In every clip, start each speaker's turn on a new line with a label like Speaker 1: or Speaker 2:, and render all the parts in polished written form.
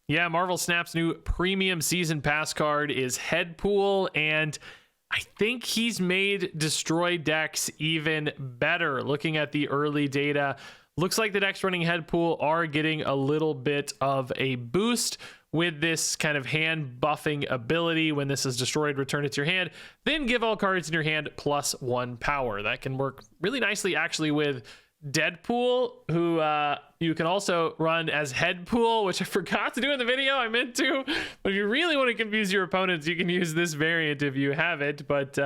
Speaker 1: Yeah, Marvel Snap's new premium season pass card is Headpool, and I think he's made destroy decks even better. Looking at the early data, looks like the decks running Headpool are getting a little bit of a boost with this kind of hand buffing ability. When this is destroyed, return it to your hand, then give all cards in your hand +1 power. That can work really nicely actually with Deadpool, who you can also run as Headpool, which I forgot to do in the video. I meant to, but if you really want to confuse your opponents, you can use this variant if you have it. But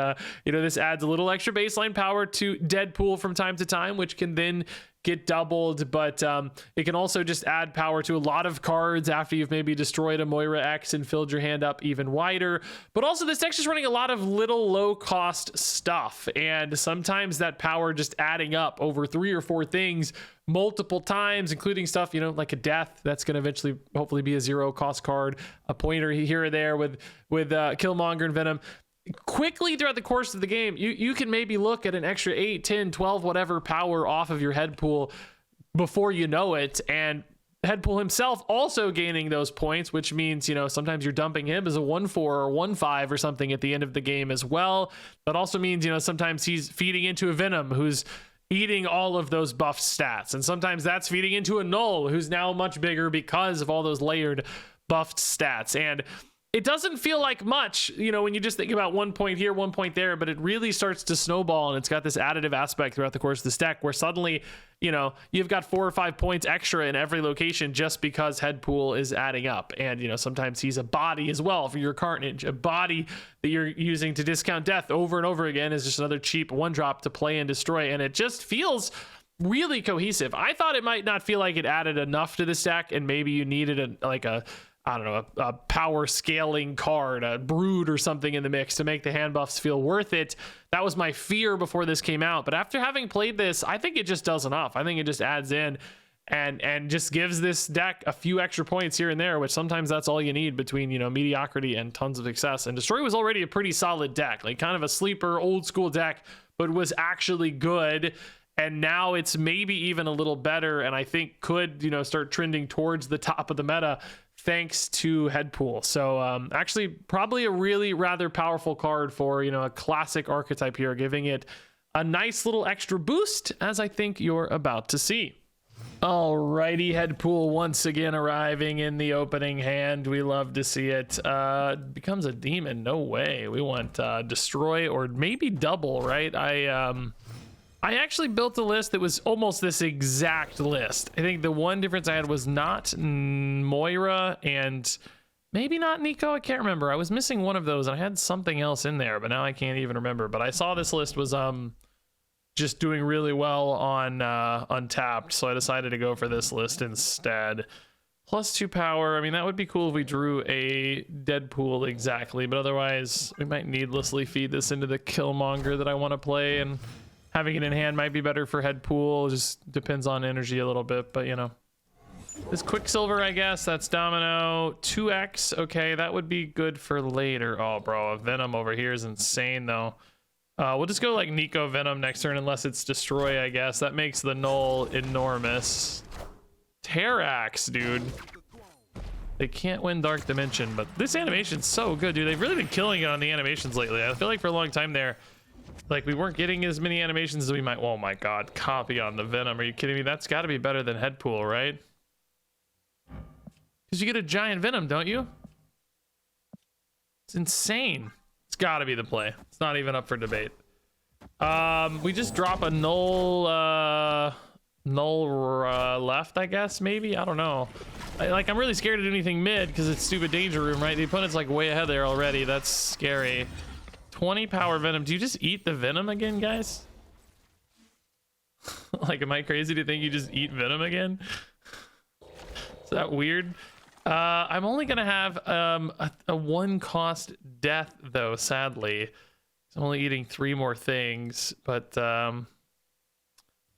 Speaker 1: you know, this adds a little extra baseline power to Deadpool from time to time, which can then get doubled, but it can also just add power to a lot of cards after you've maybe destroyed a Moira X and filled your hand up even wider. But also this deck's just running a lot of little low cost stuff, and sometimes that power just adding up over 3 or 4 things multiple times, including stuff, you know, like a death that's going to eventually hopefully be a 0 cost card, a pointer here or there with Killmonger and Venom. Quickly throughout the course of the game, you can maybe look at an extra 8, 10, 12, whatever power off of your Headpool before you know it, and Headpool himself also gaining those points, which means, you know, sometimes you're dumping him as a 1-4 or 1-5 or something at the end of the game as well. That also means, you know, sometimes he's feeding into a Venom who's eating all of those buffed stats, and sometimes that's feeding into a Null who's now much bigger because of all those layered buffed stats. And it doesn't feel like much, you know, when you just think about 1 point here, 1 point there, but it really starts to snowball, and it's got this additive aspect throughout the course of this deck where suddenly, you know, you've got 4 or 5 points extra in every location just because Headpool is adding up. And, you know, sometimes he's a body as well for your Carnage. A body that you're using to discount death over and over again is just another cheap 1-drop to play and destroy, and it just feels really cohesive. I thought it might not feel like it added enough to this deck, and maybe you needed a power scaling card, a Brood or something in the mix to make the hand buffs feel worth it. That was my fear before this came out, but after having played this, I think it just does enough. I think it just adds in and just gives this deck a few extra points here and there, which sometimes that's all you need between, you know, mediocrity and tons of success. And Destroy was already a pretty solid deck, like kind of a sleeper old school deck, but was actually good. And now it's maybe even a little better, and I think could, you know, start trending towards the top of the meta thanks to Headpool. So actually probably a really rather powerful card for, you know, a classic archetype here, giving it a nice little extra boost, as I think you're about to see. Alrighty, Headpool once again arriving in the opening hand. We love to see it. Becomes a demon, no way. We want destroy or maybe double, right? I actually built a list that was almost this exact list. I think the one difference I had was not Moira and maybe not Nico. I can't remember. I was missing one of those, and I had something else in there, but now I can't even remember. But I saw this list was just doing really well on Untapped, so I decided to go for this list instead. +2 power. I mean, that would be cool if we drew a Deadpool exactly, but otherwise we might needlessly feed this into the Killmonger that I want to play, and having it in hand might be better for Headpool. Just depends on energy a little bit, but you know. This Quicksilver, I guess, that's Domino. 2x, okay, that would be good for later. Oh, bro, a Venom over here is insane, though. We'll just go like Nico Venom next turn, unless it's Destroy, I guess. That makes the Null enormous. Terrax, dude. They can't win Dark Dimension, but this animation's so good, dude. They've really been killing it on the animations lately. I feel like for a long time there, like, we weren't getting as many animations as we might. Oh my god, copy on the Venom. Are you kidding me? That's got to be better than Headpool, right? Because you get a giant Venom, don't you? It's insane. It's got to be the play. It's not even up for debate. We just drop a null left, I guess, maybe? I don't know. I'm really scared to do anything mid because it's stupid danger room, right? The opponent's like way ahead there already. That's scary. 20 power Venom. Do you just eat the Venom again, guys? Like, am I crazy to think you just eat Venom again? Is that weird? I'm only gonna have a 1 cost death though, sadly. I'm only eating 3 more things, but I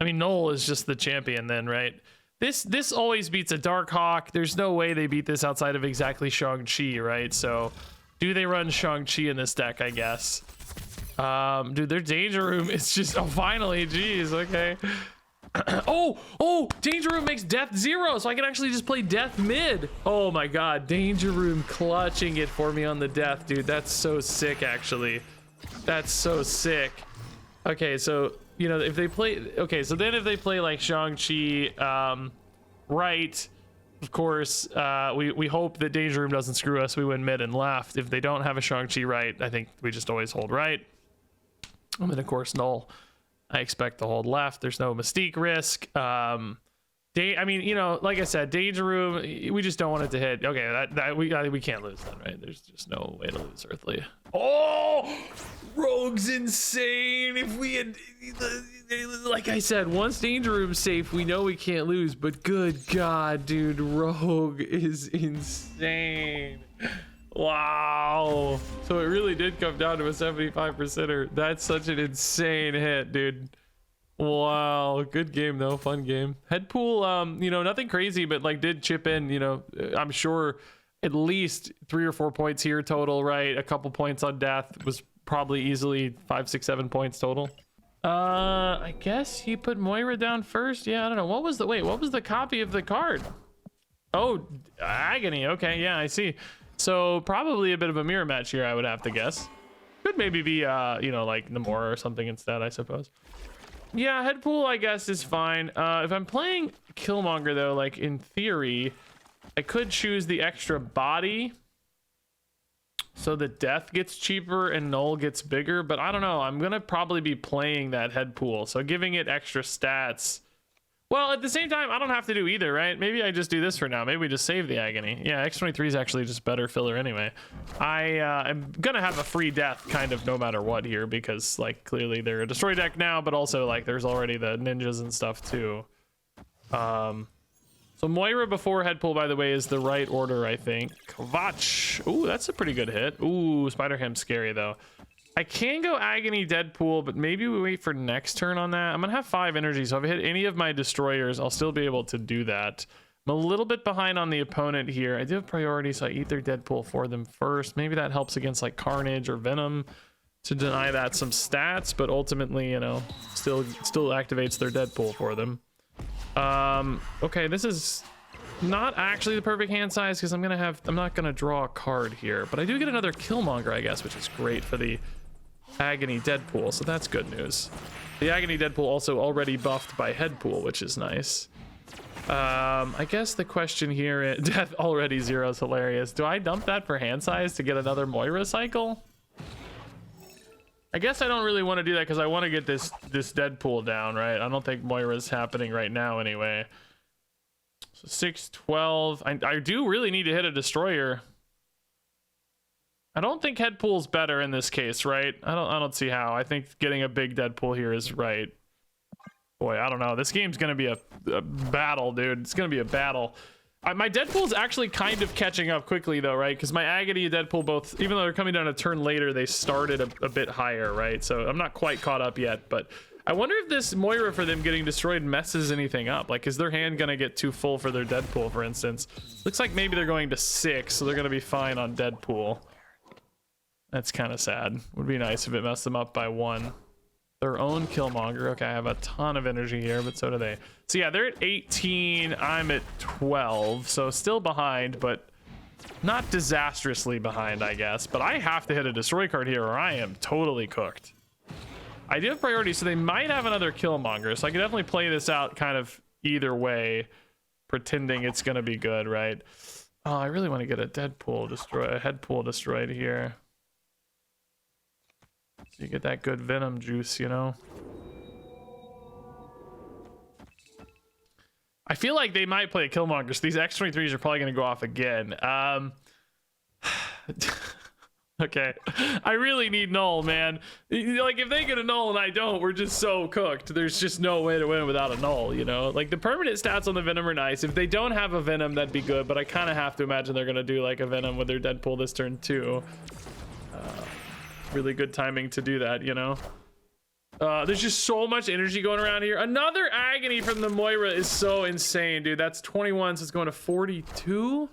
Speaker 1: mean, Null is just the champion then, right? This always beats a Darkhawk. There's no way they beat this outside of exactly Shang-Chi, right? So do they run Shang-Chi in this deck, I guess? Dude, their danger room is just, oh, finally, geez, okay. Oh, Danger Room makes Death 0, so I can actually just play Death mid. Oh my god, Danger Room clutching it for me on the Death, dude. That's so sick, actually. That's so sick. Okay, so, you know, if they play... Okay, so then if they play, like, Shang-Chi, right, of course, we hope that Danger Room doesn't screw us. We win mid and left. If they don't have a Shang-Chi right, I think we just always hold right. And then, of course, null. I expect to hold left. There's no Mystique risk. I mean, you know, like I said, Danger Room, we just don't want it to hit. Okay, we can't lose then, right? There's just no way to lose Earthly. Oh, Rogue's insane. If we had, like I said, once Danger Room's safe, we know we can't lose. But good God, dude, Rogue is insane. Wow. So it really did come down to a 75%er. That's such an insane hit, dude. Wow. Good game though. Fun game. Headpool, you know, nothing crazy, but like did chip in, you know, I'm sure at least 3 or 4 points here total, right? A couple points on Death was probably easily 5, 6, 7 points total. I guess he put Moira down first. Yeah, I don't know. What was the copy of the card? Oh, Agony. Okay, yeah, I see. So probably a bit of a mirror match here, I would have to guess. Could maybe be, you know, like Namora or something instead, I suppose. Yeah, Headpool, I guess, is fine. If I'm playing Killmonger, though, like, in theory, I could choose the extra body so that Death gets cheaper and Null gets bigger, but I don't know. I'm going to probably be playing that Headpool, so giving it extra stats. Well, at the same time, I don't have to do either, right? Maybe I just do this for now. Maybe we just save the Agony. Yeah, X-23 is actually just better filler anyway. I'm gonna have a free Death kind of no matter what here because, like, clearly they're a destroy deck now, but also, like, there's already the ninjas and stuff too. So Moira before Headpool, by the way, is the right order, I think. Kvatch. Ooh, that's a pretty good hit. Ooh, Spider-Ham's scary though. I can go Agony Deadpool, but maybe we wait for next turn on that. I'm gonna have 5 energy, so if I hit any of my destroyers, I'll still be able to do that. I'm a little bit behind on the opponent here. I do have priority, so I eat their Deadpool for them first. Maybe that helps against like Carnage or Venom to deny that some stats, but ultimately, you know, still activates their Deadpool for them. Okay, this is not actually the perfect hand size because I'm not gonna draw a card here, but I do get another Killmonger, I guess, which is great for the Agony Deadpool, so that's good news. The Agony Deadpool also already buffed by Headpool, which is nice. I guess the question here is, Death already 0 is hilarious. Do I dump that for hand size to get another Moira cycle? I guess I don't really want to do that because I want to get this Deadpool down, right? I don't think Moira's happening right now anyway. So 6, 12. I do really need to hit a destroyer. I don't think Headpool's better in this case, right? I don't see how. I think getting a big Deadpool here is right. Boy, I don't know. This game's gonna be a battle, dude. It's gonna be a battle. My Deadpool's actually kind of catching up quickly though, right? Because my Agony and Deadpool both, even though they're coming down a turn later, they started a bit higher, right? So I'm not quite caught up yet, but I wonder if this Moira for them getting destroyed messes anything up. Like, is their hand gonna get too full for their Deadpool, for instance? Looks like maybe they're going to 6, so they're gonna be fine on Deadpool. That's kind of sad. Would be nice if it messed them up by 1. Their own Killmonger. Okay, I have a ton of energy here, but so do they. So yeah, they're at 18. I'm at 12. So still behind, but not disastrously behind, I guess. But I have to hit a destroy card here or I am totally cooked. I do have priority, so they might have another Killmonger. So I can definitely play this out kind of either way, pretending it's going to be good, right? Oh, I really want to get a Headpool destroyed here. So you get that good Venom juice, you know? I feel like they might play a Killmonger, so these X-23s are probably going to go off again. Okay. I really need Null, man. Like, if they get a Null and I don't, we're just so cooked. There's just no way to win without a Null, you know? Like, the permanent stats on the Venom are nice. If they don't have a Venom, that'd be good, but I kind of have to imagine they're going to do, like, a Venom with their Deadpool this turn, too. Really good timing to do that, you know? There's just so much energy going around here. Another Agony from the Moira is so insane, dude. That's 21, so it's going to 42?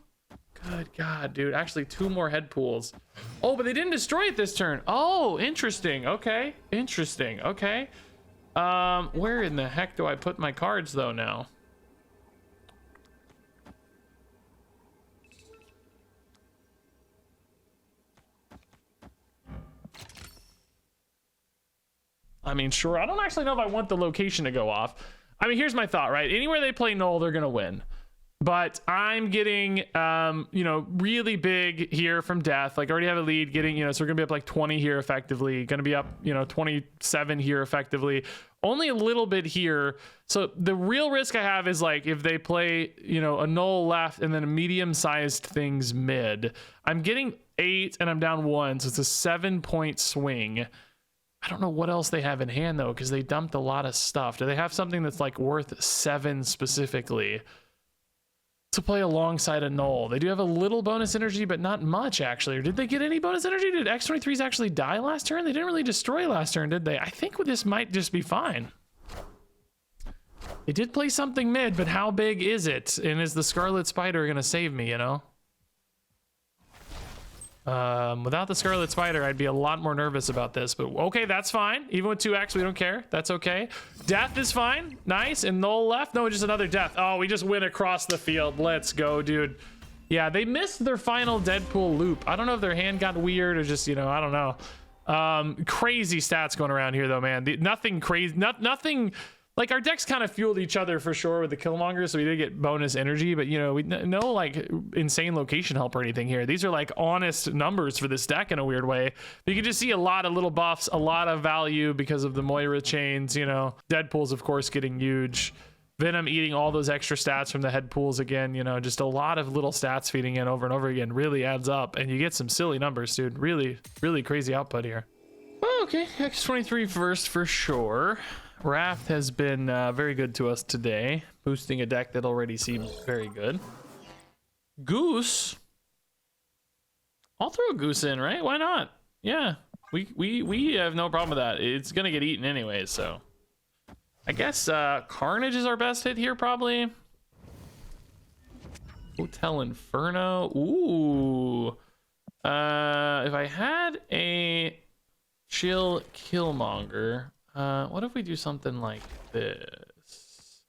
Speaker 1: Good God, dude. Actually, 2 more Headpools. Oh, but they didn't destroy it this turn. Oh, interesting. Okay. Interesting. Okay. Where in the heck do I put my cards though now? I mean, sure. I don't actually know if I want the location to go off. I mean, here's my thought, right? Anywhere they play null, they're gonna win. But I'm getting, you know, really big here from death. Like, I already have a lead, getting, you know, so we're gonna be up like 20 here effectively. Gonna be up, you know, 27 here effectively. Only a little bit here. So the real risk I have is like if they play, you know, a null left and then a medium-sized things mid. I'm getting 8 and I'm down 1, so it's a 7-point swing. I don't know what else they have in hand though, because they dumped a lot of stuff. Do they have something that's like worth 7 specifically to play alongside a null? They do have a little bonus energy, but not much actually. Or did they get any bonus energy? Did X23s actually die last turn? They didn't really destroy last turn, did they? I think this might just be fine. They did play something mid, but how big is it? And is the Scarlet Spider gonna save me, you know? Without the Scarlet Spider, I'd be a lot more nervous about this, but okay, that's fine. Even with 2x, we don't care. That's okay. Death is fine. Nice. And null left. No, just another death. Oh, we just went across the field. Let's go, dude. Yeah, they missed their final Deadpool loop. I don't know if their hand got weird or just, you know, I don't know. Crazy stats going around here though, man. Nothing crazy, nothing. Like, our decks kind of fueled each other for sure with the Killmonger, so we did get bonus energy, but, you know, no, like, insane location help or anything here. These are, like, honest numbers for this deck in a weird way. But you can just see a lot of little buffs, a lot of value because of the Moira chains, you know. Deadpool's, of course, getting huge. Venom eating all those extra stats from the Headpools again, you know, just a lot of little stats feeding in over and over again really adds up, and you get some silly numbers, dude. Really, really crazy output here. Okay, X23 first for sure. Raft has been very good to us today, boosting a deck that already seems very good. Goose, I'll throw a goose in, right? Why not? Yeah, we have no problem with that. It's gonna get eaten anyway, so I guess Carnage is our best hit here, probably. Hotel Inferno. Ooh, if I had a chill Killmonger. What if we do something like this?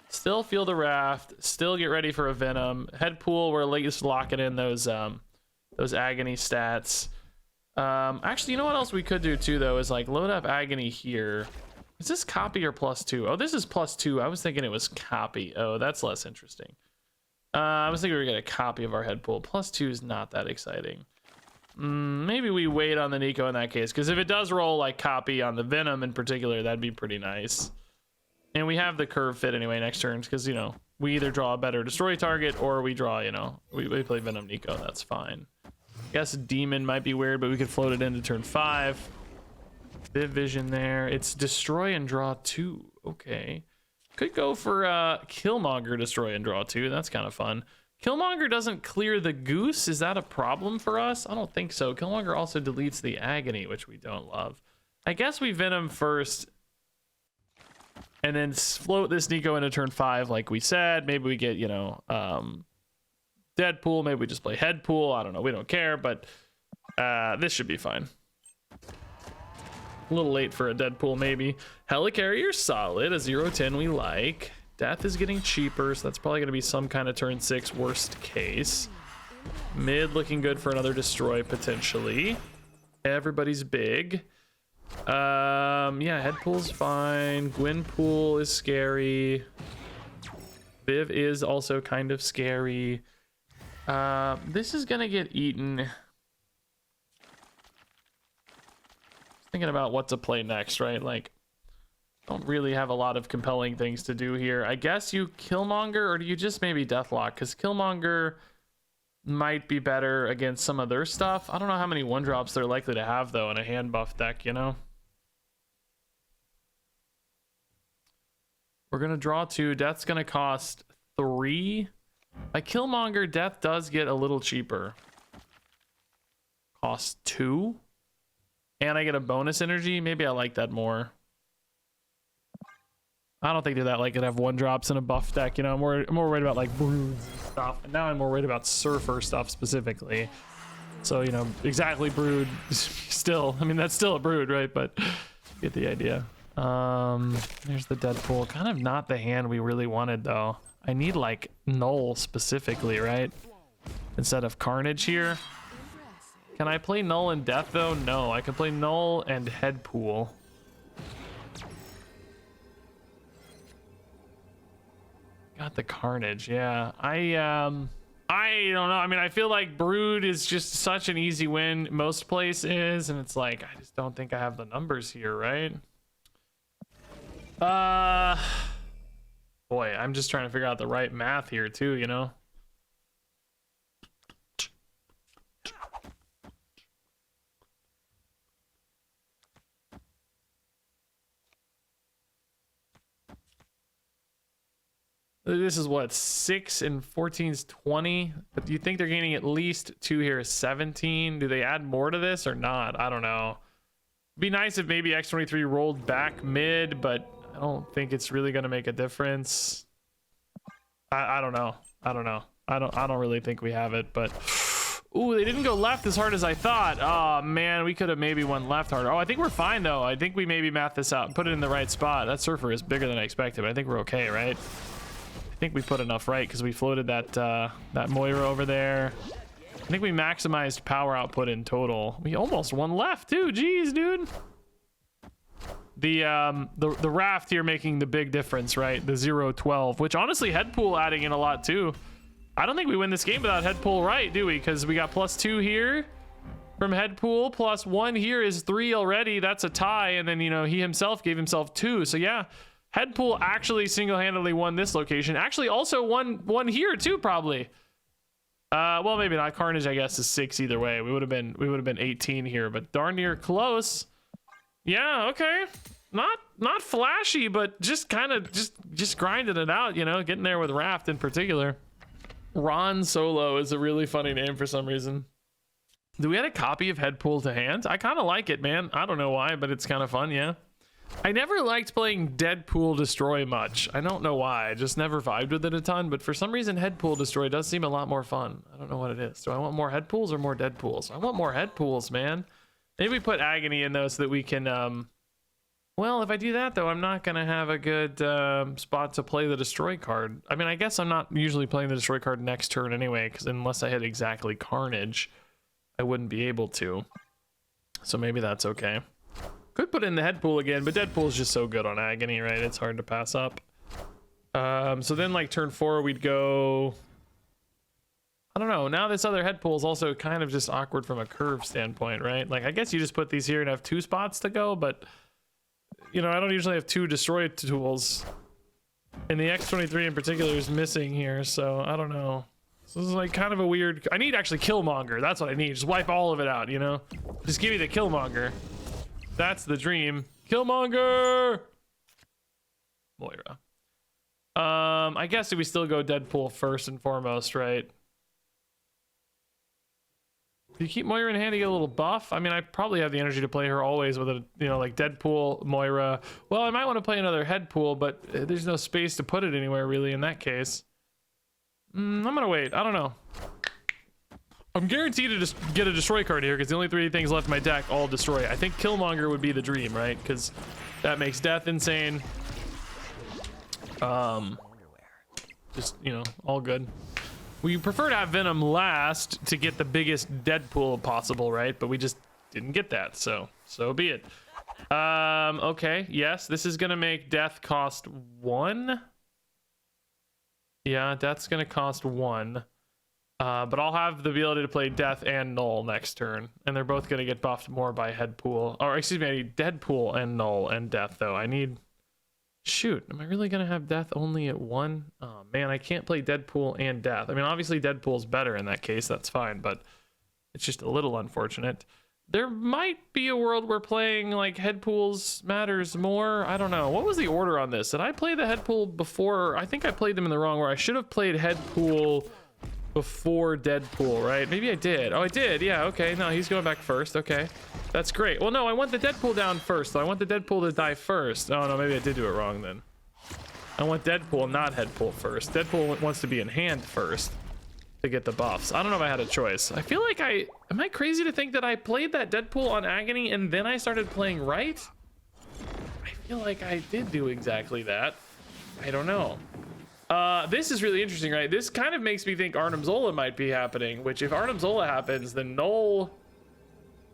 Speaker 1: Still feel the Raft, still get ready for a Venom. Headpool, we're at least locking in those Agony stats. Actually, you know what else we could do too, though, is like load up Agony here. Is this copy or +2? Oh, this is +2. I was thinking it was copy. Oh, that's less interesting. I was thinking we were gonna get a copy of our Headpool. +2 is not that exciting. Maybe we wait on the Nico in that case, because if it does roll like copy on the Venom in particular, that'd be pretty nice. And we have the curve fit anyway next turn, because, you know, we either draw a better destroy target or we draw, you know, we play Venom Nico. That's fine. I guess Demon might be weird, but we could float it into turn 5. Viv Vision there. It's destroy and draw 2. Okay. Could go for Killmonger, destroy and draw 2. That's kind of fun. Killmonger doesn't clear the goose. Is that a problem for us? I don't think so. Killmonger also deletes the Agony, which we don't love. I guess we Venom first and then float this Nico into turn 5 like we said. Maybe we get, you know, Deadpool. Maybe we just play Headpool. I don't know. We don't care, but this should be fine. A little late for a Deadpool, maybe. Helicarrier, solid. A 0-10 we like. Death is getting cheaper, so that's probably going to be some kind of turn 6 worst case. Mid looking good for another destroy potentially. Everybody's big. Yeah, Headpool's fine. Gwenpool is scary. Viv is also kind of scary. This is going to get eaten. Thinking about what to play next, right? Like, don't really have a lot of compelling things to do here. I guess you Killmonger, or do you just maybe Deathlock? Because Killmonger might be better against some of their stuff. I don't know how many 1-drops they're likely to have, though, in a hand buff deck, you know? We're going to draw 2. Death's going to cost 3. By Killmonger, Death does get a little cheaper. Cost 2. And I get a bonus energy. Maybe I like that more. I don't think they're that likely to have 1-drops in a buff deck. You know, I'm more worried about like broods and stuff. And now I'm more worried about Surfer stuff specifically. So, you know, exactly brood still. I mean, that's still a brood, right? But get the idea. There's the Deadpool. Kind of not the hand we really wanted though. I need like Null specifically, right? Instead of Carnage here. Can I play Null and Death though? No, I can play Null and Headpool. Got the Carnage, yeah. I don't know. I mean, I feel like Brood is just such an easy win most places, and it's like I just don't think I have the numbers here, right? Boy, I'm just trying to figure out the right math here too, you know? This is what, 6 and 14's 20. But do you think they're gaining at least 2 here, 17? Do they add more to this or not? I don't know. It'd be nice if maybe X23 rolled back mid, but I don't think it's really gonna make a difference. I don't know. I don't really think we have it, but ooh, they didn't go left as hard as I thought. Oh man, we could have maybe went left harder. Oh, I think we're fine though. I think we maybe math this out and put it in the right spot. That Surfer is bigger than I expected, but I think we're okay, right? I think we put enough right because we floated that that Moira over there. I think we maximized power output in total. We almost won left too. Jeez, dude. The raft here making the big difference, right? The 0-12, which honestly Headpool adding in a lot too. I don't think we win this game without Headpool, right? Do we? Because we got +2 here from Headpool, +1 here is 3 already. That's a tie, and then you know he himself gave himself 2. So yeah. Headpool actually single-handedly won this location. Actually also won here too, probably. Well, maybe not. Carnage, I guess, is 6 either way. We would have been 18 here, but darn near close. Yeah, okay. Not flashy, but just kind of just grinding it out, you know, getting there with Raft in particular. Ron Solo is a really funny name for some reason. Do we have a copy of Headpool to hand? I kind of like it, man. I don't know why, but it's kind of fun, yeah. I never liked playing Deadpool Destroy much. I don't know why. I just never vibed with it a ton, but for some reason Headpool Destroy does seem a lot more fun. I don't know what it is. Do I want more Headpools or more Deadpools? I want more Headpools, man. Maybe we put Agony in though so that we can well, if I do that though, I'm not gonna have a good spot to play the Destroy card. I mean, I guess I'm not usually playing the Destroy card next turn anyway, because unless I hit exactly Carnage, I wouldn't be able to. So maybe that's okay. Could put in the Headpool again, but Deadpool's just so good on Agony, right? It's hard to pass up. So then like turn 4, we'd go... I don't know. Now this other Headpool is also kind of just awkward from a curve standpoint, right? Like, I guess you just put these here and have 2 spots to go, but... You know, I don't usually have 2 Destroy tools. And the X23 in particular is missing here, so I don't know. So this is like kind of a weird... I need actually Killmonger. That's what I need. Just wipe all of it out, you know? Just give me the Killmonger. That's the dream. Killmonger! Moira. I guess we still go Deadpool first and foremost, right? Do you keep Moira in hand to get a little buff? I mean, I probably have the energy to play her always with a, you know, like Deadpool, Moira. Well, I might want to play another Headpool, but there's no space to put it anywhere really in that case. I'm gonna wait. I don't know. I'm guaranteed to just get a Destroy card here because the only 3 things left in my deck all Destroy. I think Killmonger would be the dream, right? Because that makes Death insane. Just, you know, all good. We prefer to have Venom last to get the biggest Deadpool possible, right? But we just didn't get that, so be it. Okay, yes, this is gonna make Death cost 1. Yeah, Death's gonna cost 1. But I'll have the ability to play Death and Null next turn, and they're both gonna get buffed more by Headpool. Or excuse me, I need Deadpool and Null and Death though. I need... Shoot, am I really gonna have Death only at 1? Oh man, I can't play Deadpool and Death. I mean, obviously Deadpool's better in that case, that's fine, but it's just a little unfortunate. There might be a world where playing like Headpools matters more. I don't know. What was the order on this? Did I play the Headpool before? I think I played them in the wrong order. I should have played Headpool before Deadpool, right? Maybe I did. Oh, I did. Yeah, okay. No, he's going back first. Okay. That's great. Well, no, I want the Deadpool down first. So I want the Deadpool to die first. Oh, no, maybe I did do it wrong then. I want Deadpool, not Headpool first. Deadpool wants to be in hand first to get the buffs. I don't know if I had a choice. I feel like am I crazy to think that I played that Deadpool on Agony and then I started playing right? I feel like I did do exactly that. I don't know. This is really interesting, right? This kind of makes me think Arnim Zola might be happening, which if Arnim Zola happens, then Null...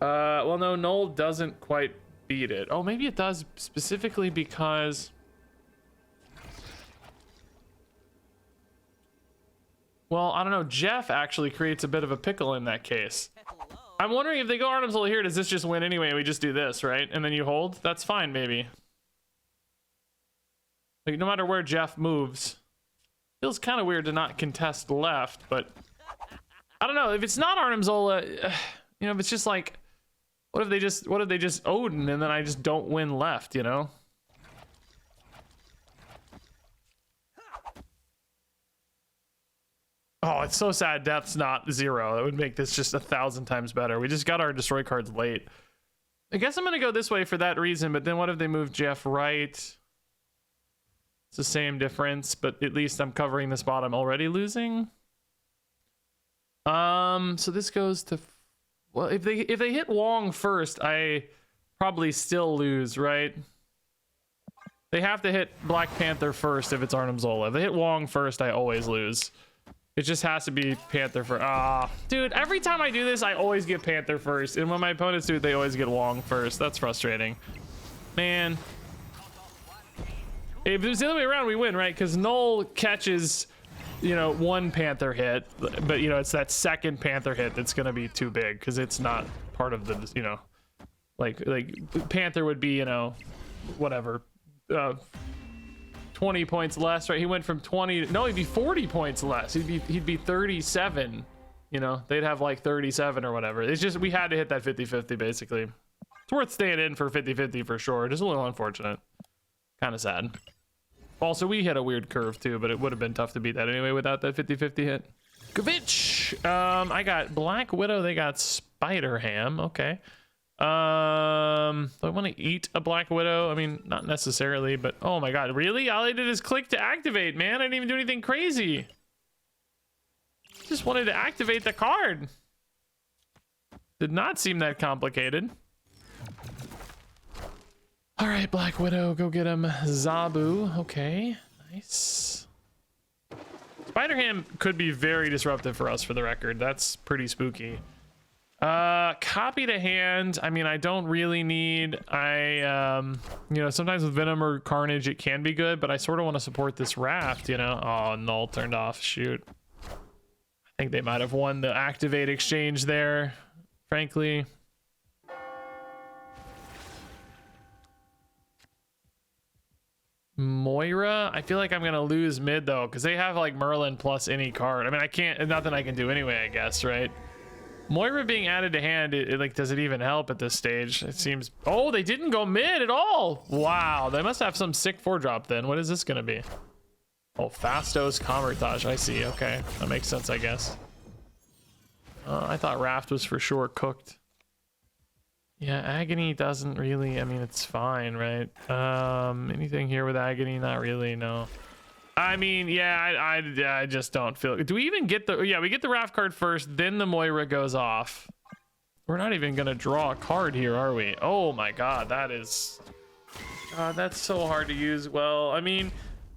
Speaker 1: well, no, Null doesn't quite beat it. Oh, maybe it does specifically because... Well, I don't know. Jeff actually creates a bit of a pickle in that case. I'm wondering if they go Arnim Zola here, does this just win anyway? We just do this, right? And then you hold? That's fine, maybe. Like, no matter where Jeff moves. Feels kind of weird to not contest left, but... I don't know. If it's not Arnim Zola, you know, if it's just like... What if they just Odin and then I just don't win left, you know? Oh, it's so sad Death's not 0. That would make this just 1,000 times better. We just got our destroy cards late. I guess I'm gonna go this way for that reason, but then what if they move Jeff right? It's the same difference, but at least I'm covering the spot I'm already losing. So this goes to... Well, if they hit Wong first, I probably still lose, right? They have to hit Black Panther first if it's Arnim Zola. If they hit Wong first, I always lose. It just has to be Panther first. Ah, dude, every time I do this, I always get Panther first. And when my opponents do it, they always get Wong first. That's frustrating. Man. If it was the other way around, we win, right? Because Null catches, you know, one Panther hit. But, you know, it's that second Panther hit that's going to be too big because it's not part of the, you know, like Panther would be, you know, whatever. 20 points less, right? He went from 20 no, he'd be 40 points less. He'd be 37, you know. They'd have like 37 or whatever. It's just we had to hit that 50-50 basically. It's worth staying in for 50-50 for sure. Just a little unfortunate. Kind of sad. Also, we hit a weird curve too, but it would have been tough to beat that anyway without that 50-50 hit. Kvitch! I got Black Widow, they got Spider Ham. Okay. Do I want to eat a Black Widow? I mean, not necessarily, but oh my god, really? All I did is click to activate, man. I didn't even do anything crazy. Just wanted to activate the card. Did not seem that complicated. All right, Black Widow, go get him. Zabu, okay, nice. Spider-Ham could be very disruptive for us, for the record. That's pretty spooky. Copy to hand. I mean, I don't really need, you know, sometimes with Venom or Carnage it can be good, but I sort of want to support this Raft, you know. Oh, Null turned off. Shoot. I think they might have won the activate exchange there, frankly. Moira, I feel like I'm gonna lose mid though, because they have like Merlin plus any card. I mean, I can't, nothing I can do anyway, I guess, right? Moira being added to hand, like, does it even help at this stage? It seems... Oh, they didn't go mid at all. Wow, they must have some sick 4-drop then. What is this gonna be? Oh, Fastos Convertage. I see. Okay, that makes sense, I guess. I thought Raft was for sure cooked. Yeah, Agony doesn't really... I mean, it's fine, right? Anything here with Agony? Not really, no. I mean, yeah, I just don't feel... Do we even get the... Yeah, we get the Raft card first, then the Moira goes off. We're not even gonna draw a card here, are we? Oh my god, that is... God, that's so hard to use. Well, I mean,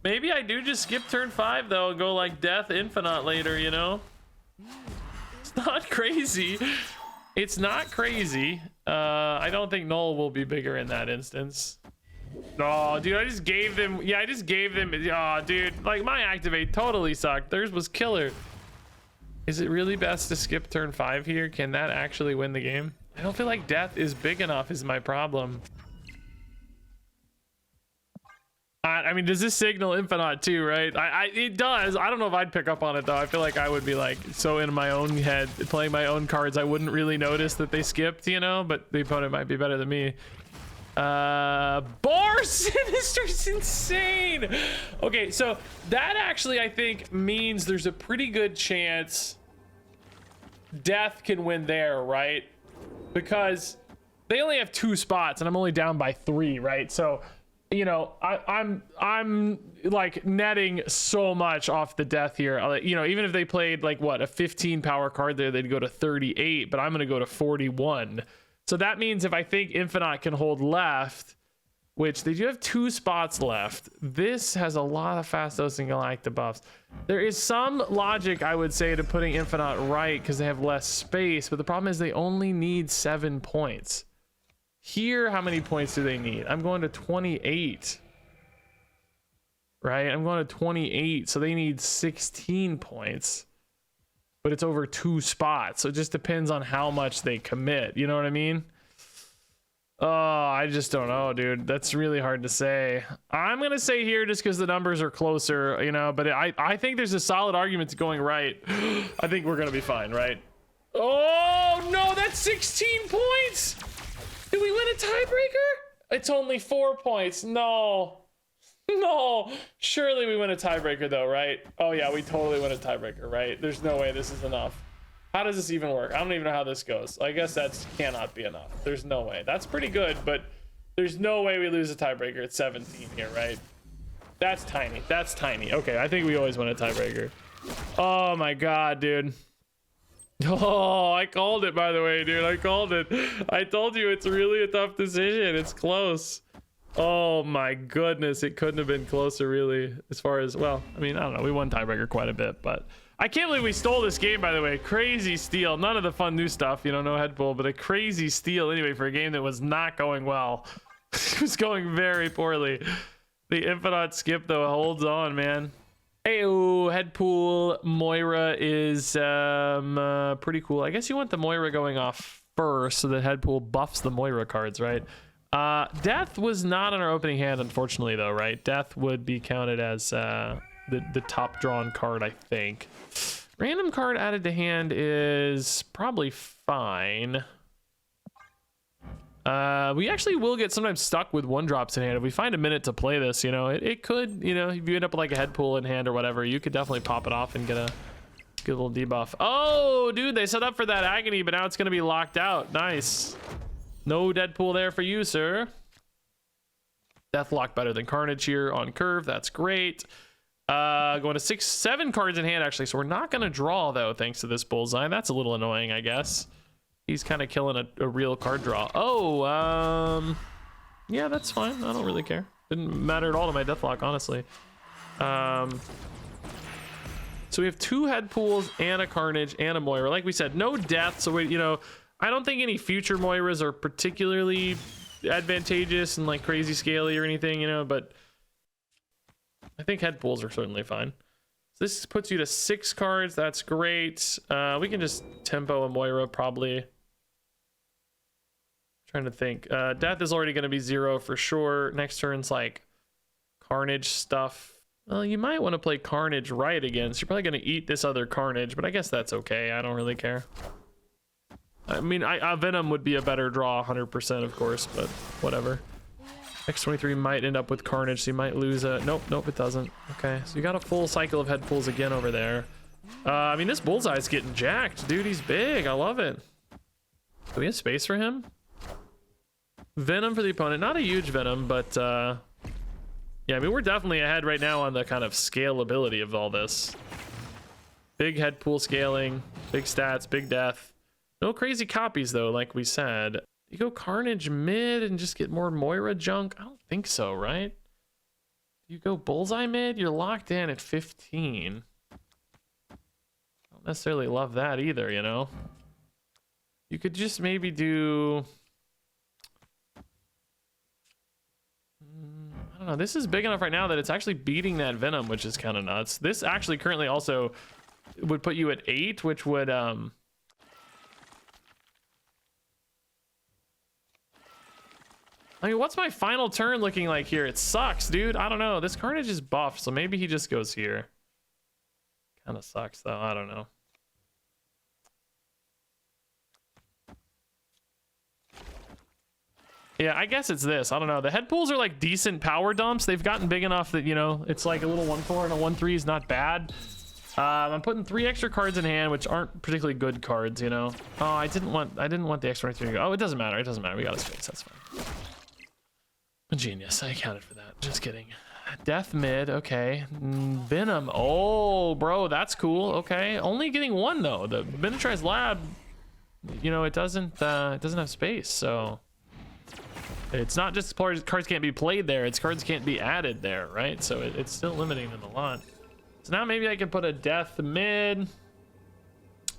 Speaker 1: maybe I do just skip turn 5, though, and go, like, Death Infinite later, you know? It's not crazy. It's not crazy. I don't think Null will be bigger in that instance. Oh, dude, I just gave them... Yeah, I just gave them... Oh, dude, like, my activate totally sucked. Theirs was killer. Is it really best to skip turn 5 here? Can that actually win the game? I don't feel like Death is big enough is my problem. I mean, does this signal Infinite too, right? It does. I don't know if I'd pick up on it, though. I feel like I would be, like, so in my own head, playing my own cards, I wouldn't really notice that they skipped, you know? But the opponent might be better than me. Bar Sinister's insane. Okay, so that actually I think means there's a pretty good chance Death can win there, right? Because they only have 2 spots and I'm only down by 3, right? So, you know, I'm like netting so much off the Death here. You know, even if they played like what, a 15 power card there, they'd go to 38, but I'm gonna go to 41. So that means if I think Infinite can hold left, which they do have 2 spots left. This has a lot of Fastos and Galacta buffs. There is some logic, I would say, to putting Infinite right because they have less space, but the problem is they only need 7 points. Here, how many points do they need? I'm going to 28. Right? I'm going to 28, so they need 16 points. But it's over 2 spots, so it just depends on how much they commit. You know what I mean? Oh, I just don't know, dude. That's really hard to say. I'm gonna say here just because the numbers are closer, you know, but I think there's a solid argument to going right. I think we're gonna be fine, right? Oh no, that's 16 points. Did we win a tiebreaker? It's only 4 points. No. No, surely we win a tiebreaker though, right? Oh yeah, we totally win a tiebreaker, right? There's no way this is enough. How does this even work? I don't even know how this goes. I guess that cannot be enough. There's no way. That's pretty good, but there's no way we lose a tiebreaker at 17 here, right? That's tiny. That's tiny. Okay, I think we always win a tiebreaker. Oh my god, dude. Oh, I called it, by the way, dude. I called it. I told you it's really a tough decision. It's close. Oh my goodness, it couldn't have been closer, really, as far as, well, I mean, I don't know, we won tiebreaker quite a bit, but I can't believe we stole this game, by the way. Crazy steal. None of the fun new stuff, you know, no Headpool, but a crazy steal anyway for a game that was not going well. It was going very poorly. The Infinite skip, though, holds on, man. Heyo, Headpool Moira is pretty cool. I guess you want the Moira going off first so that Headpool buffs the Moira cards, right? Death was not in our opening hand, unfortunately, though, right? Death would be counted as the top drawn card, I think. Random card added to hand is probably fine. We actually will get sometimes stuck with 1-drops in hand. If we find a minute to play this, you know, it could, you know, if you end up with like a Headpool in hand or whatever, you could definitely pop it off and get a little debuff. Oh, dude, they set up for that agony, but now it's going to be locked out. Nice. No Deadpool there for you, sir. Deathlock better than Carnage here on curve. That's great. Going to 6, 7 cards in hand, actually. So we're not going to draw, though, thanks to this bullseye. That's a little annoying, I guess. He's kind of killing a real card draw. Oh, yeah, that's fine. I don't really care. Didn't matter at all to my Deathlock, honestly. So we have 2 Headpools and a Carnage and a Moira. Like we said, no Death. So we, you know, I don't think any future Moiras are particularly advantageous and like crazy scaly or anything, you know, but I think Headpools are certainly fine. So this puts you to 6 cards. That's great. We can just tempo a Moira probably. Trying to think. Death is already going to be 0 for sure. Next turn's like Carnage stuff. Well, you might want to play Carnage right again. So you're probably going to eat this other Carnage, but I guess that's okay. I don't really care. I mean, Venom would be a better draw, 100%, of course, but whatever. X23 might end up with Carnage, so you might lose a... Nope, it doesn't. Okay, so you got a full cycle of Headpools again over there. I mean, this Bullseye's getting jacked. Dude, he's big. I love it. Do we have space for him? Venom for the opponent. Not a huge Venom, but... yeah, I mean, we're definitely ahead right now on the kind of scalability of all this. Big Headpool scaling, big stats, big death. No crazy copies, though, like we said. You go Carnage mid and just get more Moira junk? I don't think so, right? You go Bullseye mid, you're locked in at 15. I don't necessarily love that either, you know? You could just maybe do... I don't know. This is big enough right now that it's actually beating that Venom, which is kind of nuts. This actually currently also would put you at 8, which would... I mean, what's my final turn looking like here? It sucks, dude. I don't know. This Carnage is buffed, so maybe he just goes here. Kind of sucks, though. I don't know. Yeah, I guess it's this. I don't know. The Headpools are like decent power dumps. They've gotten big enough that, you know, it's like a little 1/4 and a 1/3 is not bad. I'm putting 3 extra cards in hand, which aren't particularly good cards, you know. Oh, I didn't want the extra 3 to go. Oh, it doesn't matter. It doesn't matter. We got a space. That's fine. A genius. I accounted for that. Just kidding. Death mid. Okay. Venom. Oh, bro, that's cool. Okay. Only getting 1 though. The Miniaturized Lab, you know, it doesn't have space, so It's not just cards can't be played there, it's cards can't be added there, right? So it's still limiting them a lot. So now maybe I can put a death mid.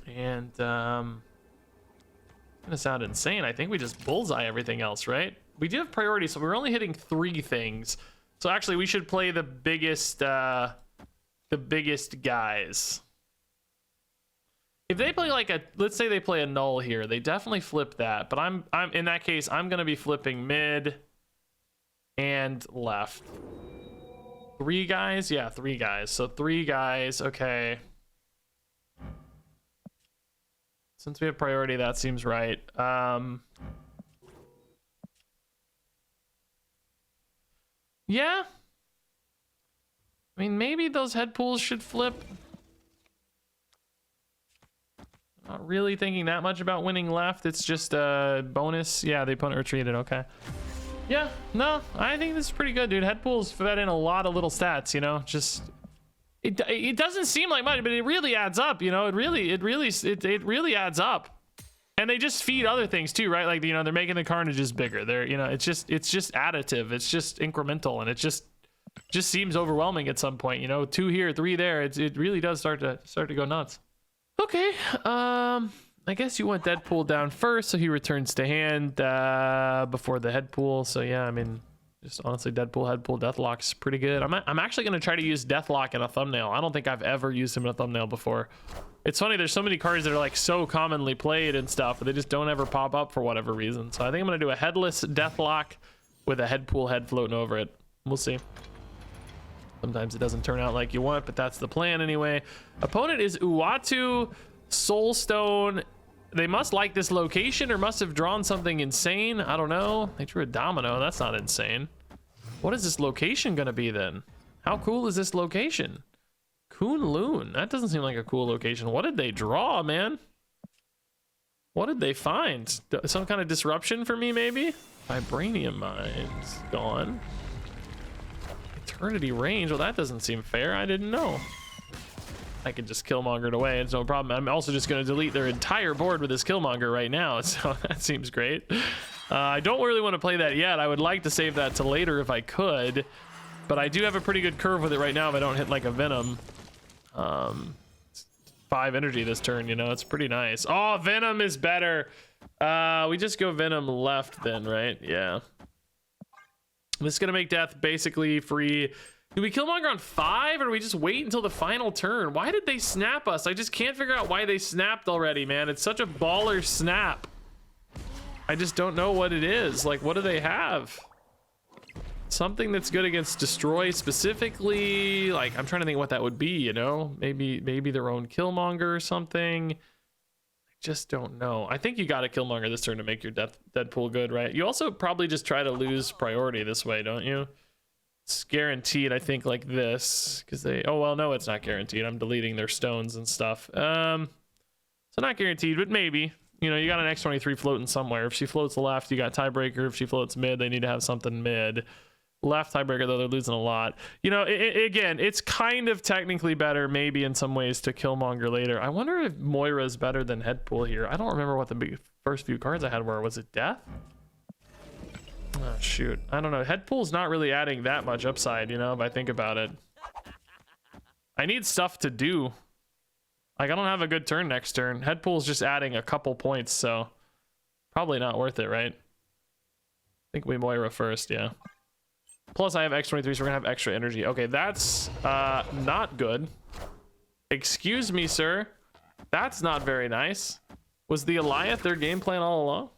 Speaker 1: And gonna sound insane. I think we just bullseye everything else, right? We do have priority, so we're only hitting 3 things. So actually we should play the biggest guys. If they play like a, let's say they play a null here, they definitely flip that. But I'm in that case, I'm gonna be flipping mid and left. 3 guys? Yeah, 3 guys. So 3 guys, okay. Since we have priority, that seems right. Yeah. I mean, maybe those head pools should flip. Not really thinking that much about winning left. It's just a bonus. Yeah, the opponent retreated. Okay. Yeah, no, I think this is pretty good, dude. Head pools fed in a lot of little stats, you know, just it doesn't seem like much, but it really adds up, you know. It really adds up. And they just feed other things too, right? Like, you know, they're making the carnages bigger. They're, you know, it's just additive. It's just incremental, and it just seems overwhelming at some point, you know. 2 here, 3 there. It really does start to go nuts. Okay, I guess you want Deadpool down first, so he returns to hand before the Headpool. So yeah, I mean, just honestly, Deadpool, Headpool, Deathlock's pretty good. I'm actually gonna try to use Deathlock in a thumbnail. I don't think I've ever used him in a thumbnail before. It's funny, there's so many cards that are like so commonly played and stuff, but they just don't ever pop up for whatever reason. So I think I'm gonna do a headless Deathlock with a Headpool head floating over it. We'll see. Sometimes it doesn't turn out like you want, but that's the plan anyway. Opponent is Uatu, Soulstone. They must like this location or must have drawn something insane. I don't know. They drew a domino. That's not insane. What is this location gonna be then? How cool is this location? Kunlun. That doesn't seem like a cool location. What did they draw, man? What did they find? Some kind of disruption for me, maybe? Vibranium mines. Gone. Eternity range. Well, that doesn't seem fair. I didn't know. I could just Killmonger it away. It's no problem. I'm also just going to delete their entire board with this Killmonger right now. So that seems great. I don't really want to play that yet. I would like to save that to later if I could. But I do have a pretty good curve with it right now if I don't hit like a Venom. 5 energy this turn, you know. It's pretty nice. Oh, Venom is better. We just go Venom left then, right? Yeah. This is going to make death basically free. Do we Killmonger on 5 or do we just wait until the final turn? Why did they snap us? I just can't figure out why they snapped already, man. It's such a baller snap. I just don't know what it is. Like, what do they have? Something that's good against Destroy specifically. Like, I'm trying to think what that would be, you know? Maybe their own Killmonger or something. Just don't know. I think you got to Killmonger this turn to make your Deadpool good, right? You also probably just try to lose priority this way, don't you? It's guaranteed, I think, like this, because they, oh well, no, it's not guaranteed. I'm deleting their stones and stuff. So not guaranteed, but maybe. You know, you got an X-23 floating somewhere. If she floats left, you got tiebreaker. If she floats mid, they need to have something mid. Left tiebreaker, though, they're losing a lot. You know, again, it's kind of technically better, maybe in some ways, to Killmonger later. I wonder if Moira's better than Headpool here. I don't remember what the first few cards I had were. Was it Death? Oh, shoot. I don't know. Headpool's not really adding that much upside, you know, if I think about it. I need stuff to do. Like, I don't have a good turn next turn. Headpool's just adding a couple points, so probably not worth it, right? I think we Moira first, yeah. Plus, I have X-23, so we're gonna have extra energy. Okay, that's not good. Excuse me, sir. That's not very nice. Was the Alioth their game plan all along?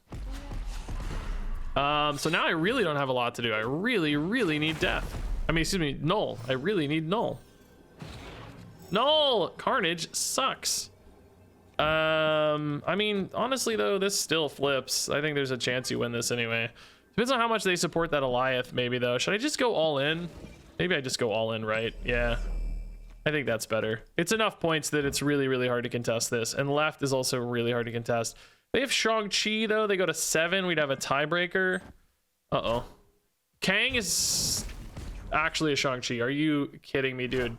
Speaker 1: So now I really don't have a lot to do. I really need death. I mean, excuse me, null. I really need null. Null! Carnage sucks. I mean, honestly, though, this still flips. I think there's a chance you win this anyway. Depends on how much they support that Alioth, maybe, though. Should I just go all in? Maybe I just go all in, right? Yeah. I think that's better. It's enough points that it's really hard to contest this. And left is also really hard to contest. They have Shang-Chi, though. They go to 7. We'd have a tiebreaker. Uh-oh. Kang is actually a Shang-Chi. Are you kidding me, dude?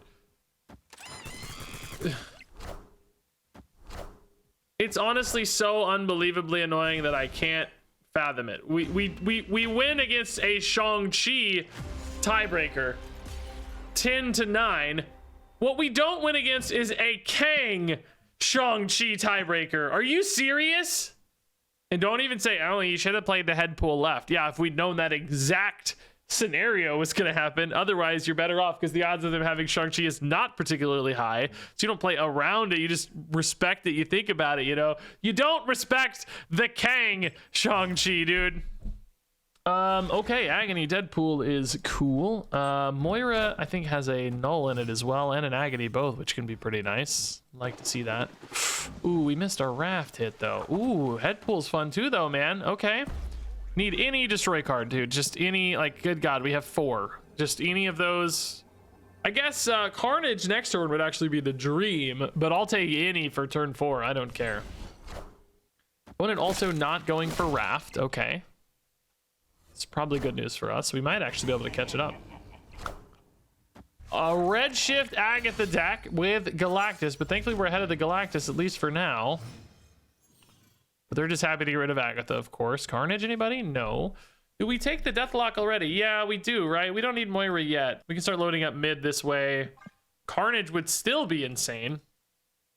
Speaker 1: It's honestly so unbelievably annoying that I can't fathom it. We win against a Shang-Chi tiebreaker 10-9. What we don't win against is a Kang Shang-Chi tiebreaker. Are you serious? And don't even say, oh, you should have played the Headpool left. Yeah, if we'd known that exact scenario was going to happen. Otherwise, you're better off because the odds of them having Shang-Chi is not particularly high. So you don't play around it. You just respect it. You think about it, you know? You don't respect the Kang Shang-Chi, dude. Okay, Agony Deadpool is cool. Moira, I think, has a null in it as well, and an Agony both, which can be pretty nice. Like to see that. Ooh, we missed our Raft hit, though. Ooh, Headpool's fun, too, though, man. Okay. Need any destroy card, dude. Just any, like, good God, we have 4. Just any of those. I guess Carnage next turn would actually be the dream, but I'll take any for turn 4. I don't care. Opponent also not going for Raft. Okay. It's probably good news for us. We might actually be able to catch it up. A Redshift Agatha deck with Galactus, but thankfully we're ahead of the Galactus, at least for now. But they're just happy to get rid of Agatha, of course. Carnage, anybody? No. Do we take the Deathlock already? Yeah, we do, right? We don't need Moira yet. We can start loading up mid this way. Carnage would still be insane.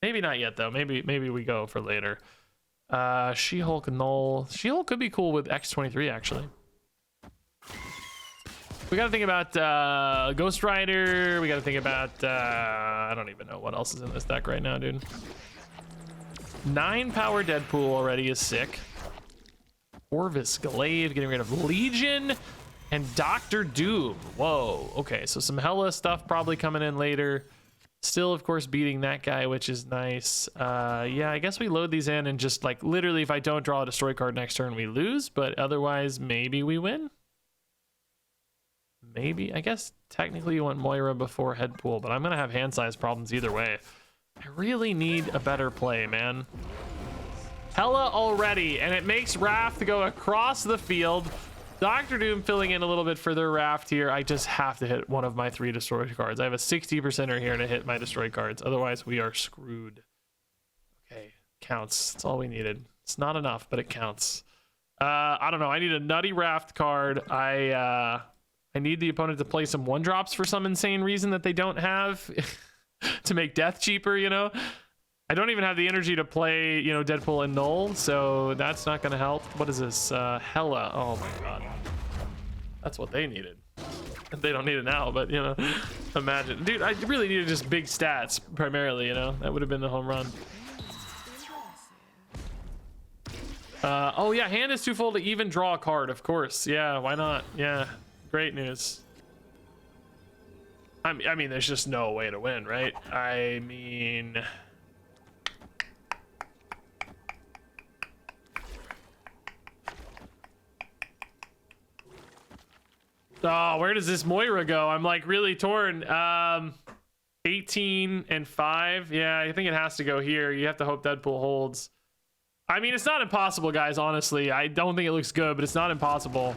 Speaker 1: Maybe not yet, though. Maybe we go for later. She-Hulk null. She-Hulk could be cool with X-23, actually. We gotta think about Ghost Rider. We gotta think about I don't even know what else is in this deck right now, dude. 9 power Deadpool already is sick. Orvis Glaive getting rid of Legion and Doctor Doom. Whoa, okay, so some hella stuff probably coming in later. Still, of course, beating that guy, which is nice. Yeah, I guess we load these in and just like literally if I don't draw a destroy card next turn, we lose, but otherwise maybe we win. Maybe. I guess technically you want Moira before Headpool, but I'm gonna have hand size problems either way. I really need a better play, man. Hella already, and it makes Raft go across the field. Dr. Doom filling in a little bit for their Raft here. I just have to hit one of my 3 destroy cards. I have a 60%er here to hit my destroy cards. Otherwise, we are screwed. Okay, counts. That's all we needed. It's not enough, but it counts. I don't know. I need a nutty Raft card. I need the opponent to play some 1-drops for some insane reason that they don't have to make death cheaper, you know? I don't even have the energy to play, you know, Deadpool and Null, so that's not going to help. What is this? Hella. Oh my God. That's what they needed. They don't need it now, but, you know, imagine. Dude, I really needed just big stats, primarily, you know? That would have been the home run. Oh, yeah, hand is too full to even draw a card, of course. Yeah, why not? Yeah. Great news. I mean, there's just no way to win, right? I mean... Oh, where does this Moira go? I'm like really torn. 18 and 5. Yeah, I think it has to go here. You have to hope Deadpool holds. I mean, it's not impossible, guys, honestly. I don't think it looks good, but it's not impossible.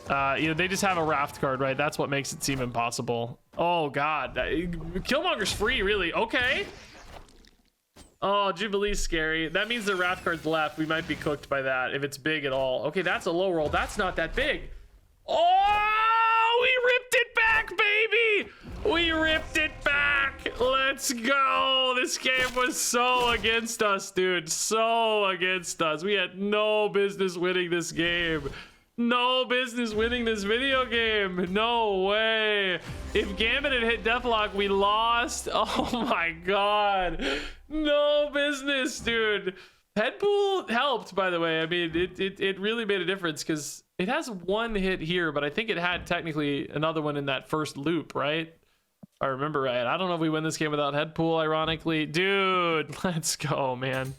Speaker 1: You know, they just have a Raft card, right? That's what makes it seem impossible. Oh, God. Killmonger's free, really? Okay. Oh, Jubilee's scary. That means the Raft card's left. We might be cooked by that if it's big at all. Okay, that's a low roll. That's not that big. Oh, we ripped it back, baby. We ripped it back. Let's go. This game was so against us, dude. So against us. We had no business winning this game. No business winning this video game. No way. If Gambit had hit Deathlock, we lost. Oh my God. No business, dude. Headpool helped, by the way. I mean, it really made a difference because it has 1 hit here, but I think it had technically another one in that first loop, right? If I remember right. I don't know if we win this game without Headpool, ironically. Dude, let's go, man.